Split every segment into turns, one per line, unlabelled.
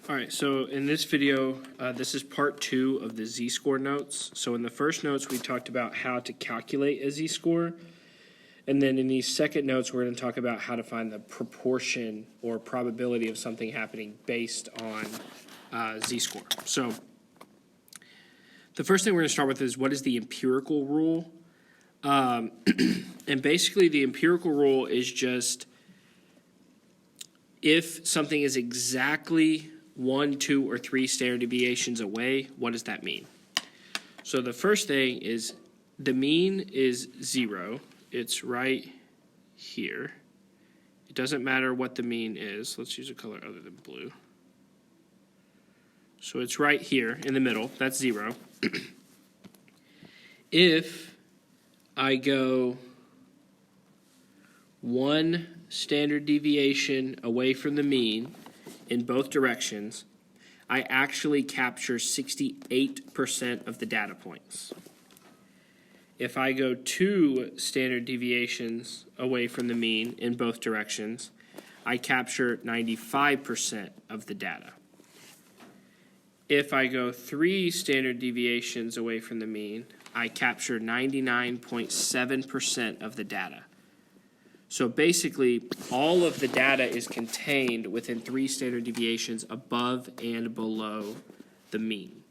All right, so in this video, this is part 2 of the z-score notes. So in the first notes, we talked about how to calculate a z-score. And then in these second notes, we're going to talk about how to find the proportion or probability of something happening based on z-score. So the first thing we're going to start with is, what is the empirical rule? And basically the empirical rule is just if something is exactly 1, 2, or 3 standard deviations away, what does that mean? So the first thing is the mean is 0. It's right here. It doesn't matter what the mean is. Let's use a color other than blue. So it's right here in the middle. That's 0. If I go 1 standard deviation away from the mean in both directions, I actually capture 68% of the data points. If I go 2 standard deviations away from the mean in both directions, I capture 95% of the data. If I go 3 standard deviations away from the mean, I capture 99.7% of the data. So basically, all of the data is contained within 3 standard deviations above and below the mean.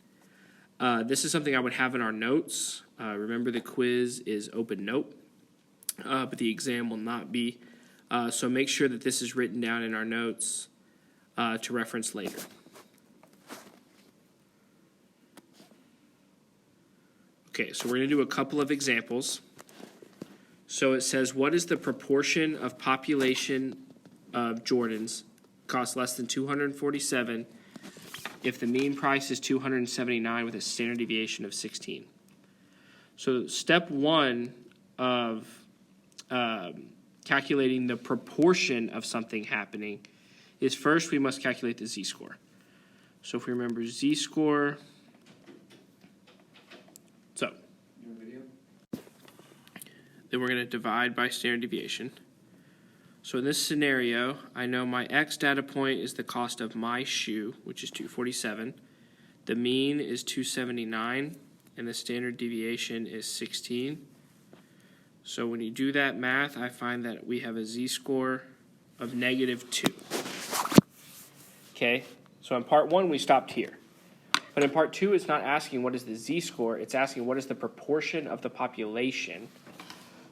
This is something I would have in our notes. Remember, the quiz is open note, but the exam will not be. So make sure that this is written down in our notes to reference later. Okay, so we're going to do a couple of examples. So it says, what is the proportion of population of Jordans cost less than 247 if the mean price is 279 with a standard deviation of 16? So step 1 of calculating the proportion of something happening is first we must calculate the z-score. So if we remember z-score, so then we're going to divide by standard deviation. So in this scenario, I know my x data point is the cost of my shoe, which is 247. The mean is 279, and the standard deviation is 16. So when you do that math, I find that we have a z-score of -2. Okay, so in part 1, we stopped here. But in part 2, it's not asking what is the z-score, it's asking what is the proportion of the population.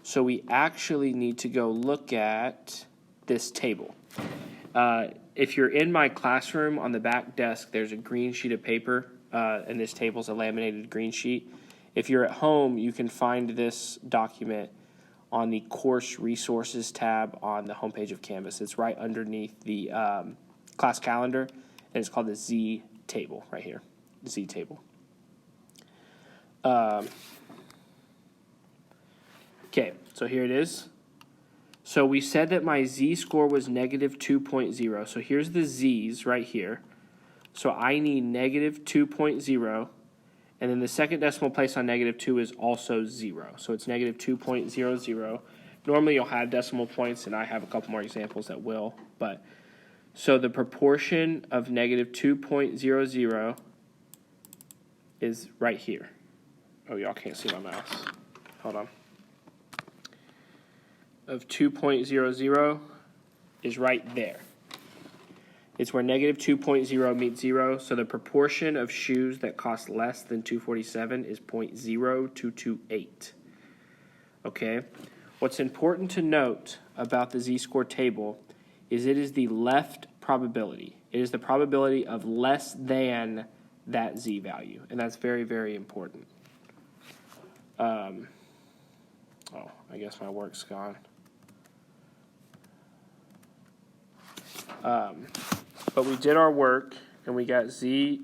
So we actually need to go look at this table. If you're in my classroom, on the back desk, there's a green sheet of paper, and this table is a laminated green sheet. If you're at home, you can find this document on the Course Resources tab on the homepage of Canvas. It's right underneath the class calendar, and it's called the Z table right here, the Z table. Okay, so here it is. So we said that my z-score was -2.0. So here's the z's right here. So I need -2.0. And then the second decimal place on -2 is also 0. So it's -2.00. Normally you'll have decimal points, and I have a couple more examples that will. But so the proportion of -2.00 is right here. Oh, y'all can't see my mouse. Hold on. Of 2.00 is right there. It's where -2.0 meets 0, so the proportion of shoes that cost less than 247 is 0.0228. Okay? What's important to note about the z-score table is it is the left probability. It is the probability of less than that z value, and that's very, very important. Oh, I guess my work's gone. But we did our work, and we got z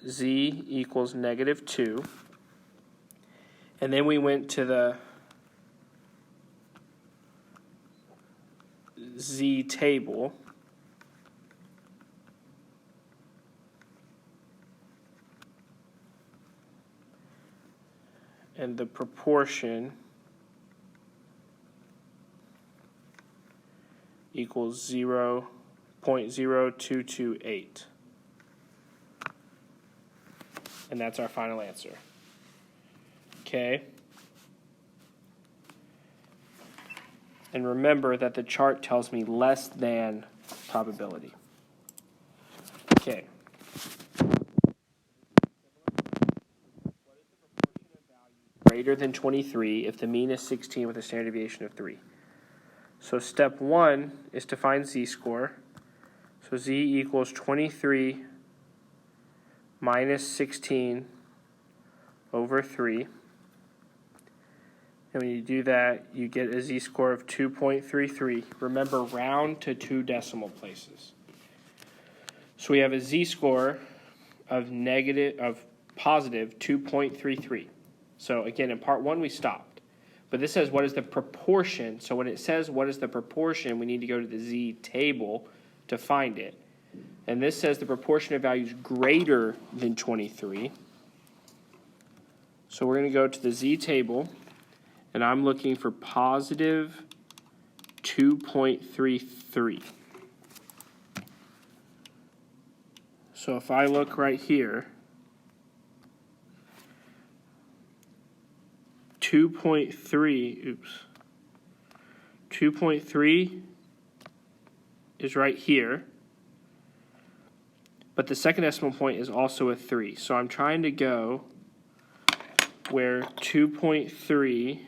equals -2. And then we went to the z table. And the proportion equals 0 0.0228. And that's our final answer. Okay. And remember that the chart tells me less than probability. Okay. Greater than 23 if the mean is 16 with a standard deviation of 3. So step 1 is to find z-score. So z equals 23 minus 16 over 3. And when you do that, you get a z-score of 2.33. Remember, round to 2 decimal places. So we have a z-score of positive 2.33. So again, in part 1 we stopped. But this says what is the proportion. So when it says what is the proportion, we need to go to the z table to find it. And this says the proportion of values greater than 23. So we're going to go to the z table, and I'm looking for positive 2.33. So if I look right here, 2.3 is right here, but the second decimal point is also a 3. So I'm trying to go where 2.3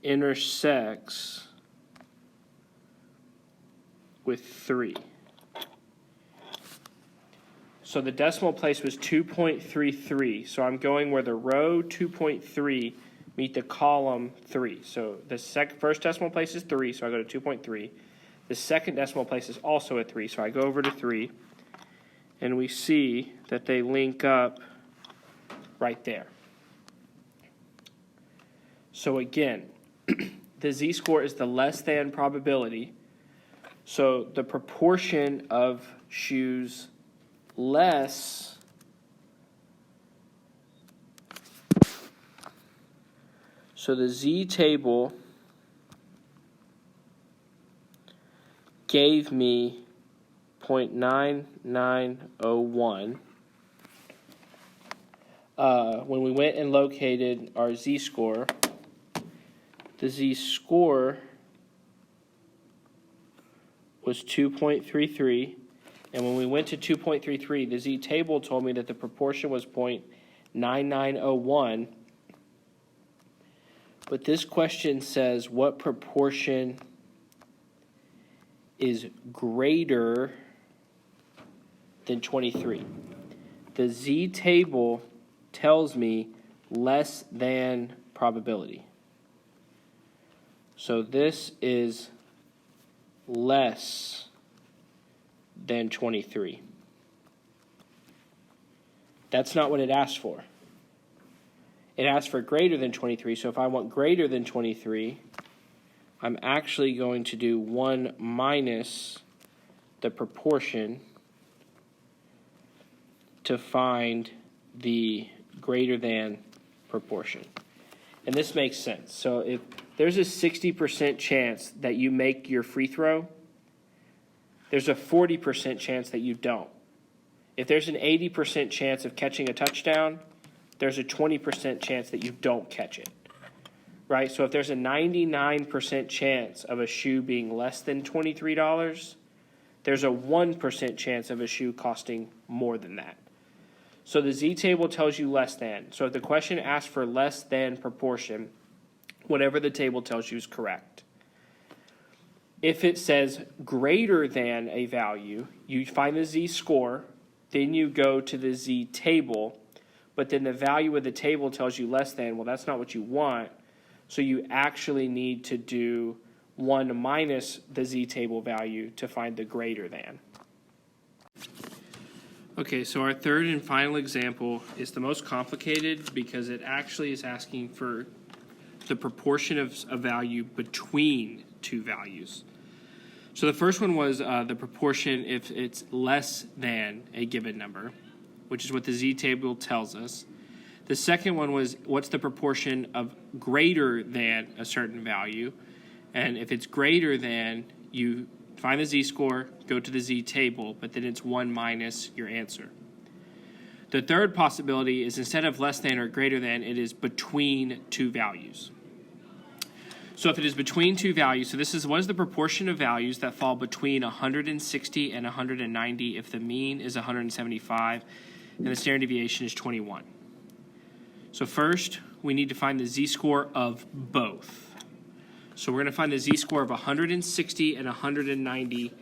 intersects with 3. So the decimal place was 2.33. So I'm going where the row 2.3 meet the column 3. So the first decimal place is 3, so I go to 2.3. The second decimal place is also a 3, so I go over to 3. And we see that they link up right there. So again, the z-score is the less than probability. So the proportion of shoes less so the z table gave me 0.9901 when we went and located our z-score. The z-score was 2.33. And when we went to 2.33, the z-table told me that the proportion was 0.9901. But this question says, what proportion is greater than 23? The z-table tells me less than probability. So this is less than 23. That's not what it asked for. It asked for greater than 23, so if I want greater than 23, I'm actually going to do 1 minus the proportion to find the greater than proportion. And this makes sense. So if there's a 60% chance that you make your free throw, there's a 40% chance that you don't. If there's an 80% chance of catching a touchdown, there's a 20% chance that you don't catch it. Right? So if there's a 99% chance of a shoe being less than $23, there's a 1% chance of a shoe costing more than that. So the z-table tells you less than. So if the question asks for less than proportion, whatever the table tells you is correct. If it says greater than a value, you find the z-score, then you go to the z-table, but then the value of the table tells you less than. Well, that's not what you want, so you actually need to do 1 minus the z-table value to find the greater than. Okay, so our third and final example is the most complicated because it actually is asking for the proportion of a value between two values. So the first one was the proportion if it's less than a given number, which is what the z-table tells us. The second one was what's the proportion of greater than a certain value, And if it's greater than, you find the z-score, go to the z-table, but then it's 1 minus your answer. The third possibility is instead of less than or greater than, it is between two values. So if it is between two values, so this is what is the proportion of values that fall between 160 and 190 if the mean is 175 and the standard deviation is 21. So first, we need to find the z-score of both. So we're going to find the z-score of 160 and 190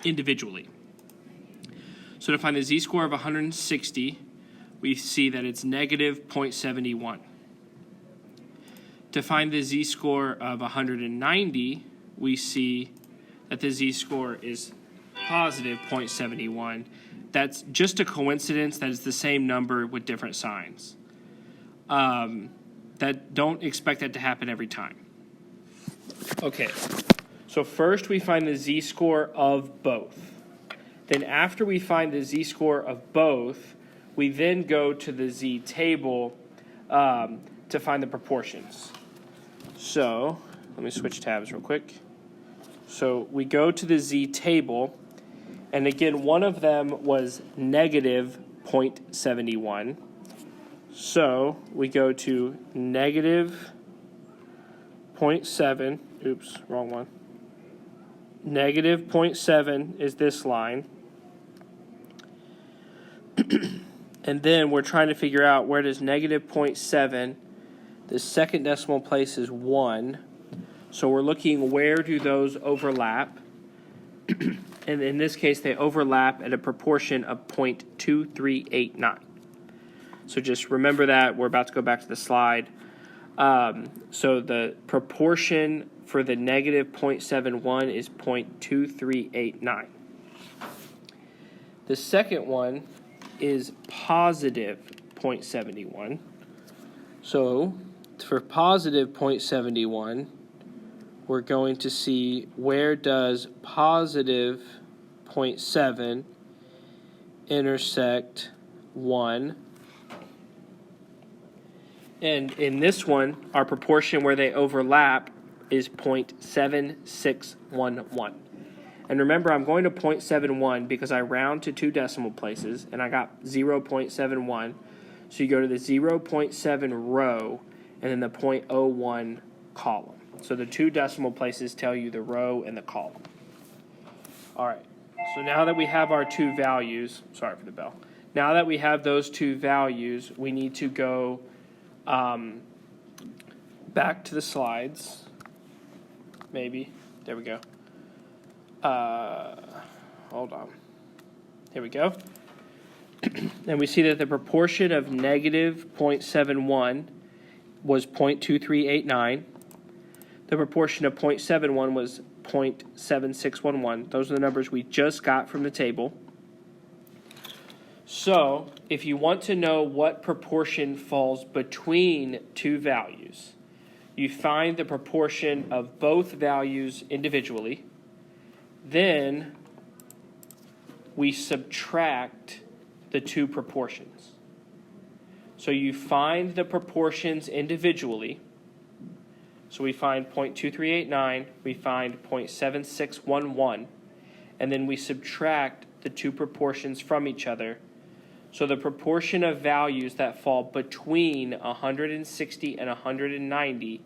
individually. So to find the z-score of 160, we see that it's negative 0.71. To find the z-score of 190, we see that the z-score is positive 0.71. That's just a coincidence that it's the same number with different signs. Don't expect that to happen every time. Okay, so first we find the z-score of both. Then after we find the z-score of both, we then go to the z-table to find the proportions. So let me switch tabs real quick. So we go to the z-table, and again, one of them was negative 0.71. So we go to negative 0.7. Oops, wrong one. Negative 0.7 is this line. And then we're trying to figure out where does negative 0.7, the second decimal place is 1. So we're looking where do those overlap. And in this case, they overlap at a proportion of 0.2389. So just remember that. We're about to go back to the slide. So the proportion for the negative 0.71 is 0.2389. The second one is positive 0.71. So for positive 0.71, we're going to see where does positive 0.7 intersect 1. And in this one, our proportion where they overlap is 0.7611. And remember, I'm going to 0.71 because I round to 2 decimal places, and I got 0.71. So you go to the 0.7 row, and then the 0.01 column. So the 2 decimal places tell you the row and the column. All right, so now that we have our 2 values, sorry for the bell. Now that we have those 2 values, we need to go back to the slides. Maybe. There we go. Hold on. Here we go. And we see that the proportion of negative 0.71 was 0.2389. The proportion of 0.71 was 0.7611. Those are the numbers we just got from the table. So, if you want to know what proportion falls between 2 values, you find the proportion of both values individually. Then we subtract the 2 proportions. So you find the proportions individually. So we find 0.2389, we find 0.7611, and then we subtract the 2 proportions from each other. So the proportion of values that fall between 160 and 190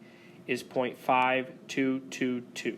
is 0.5222.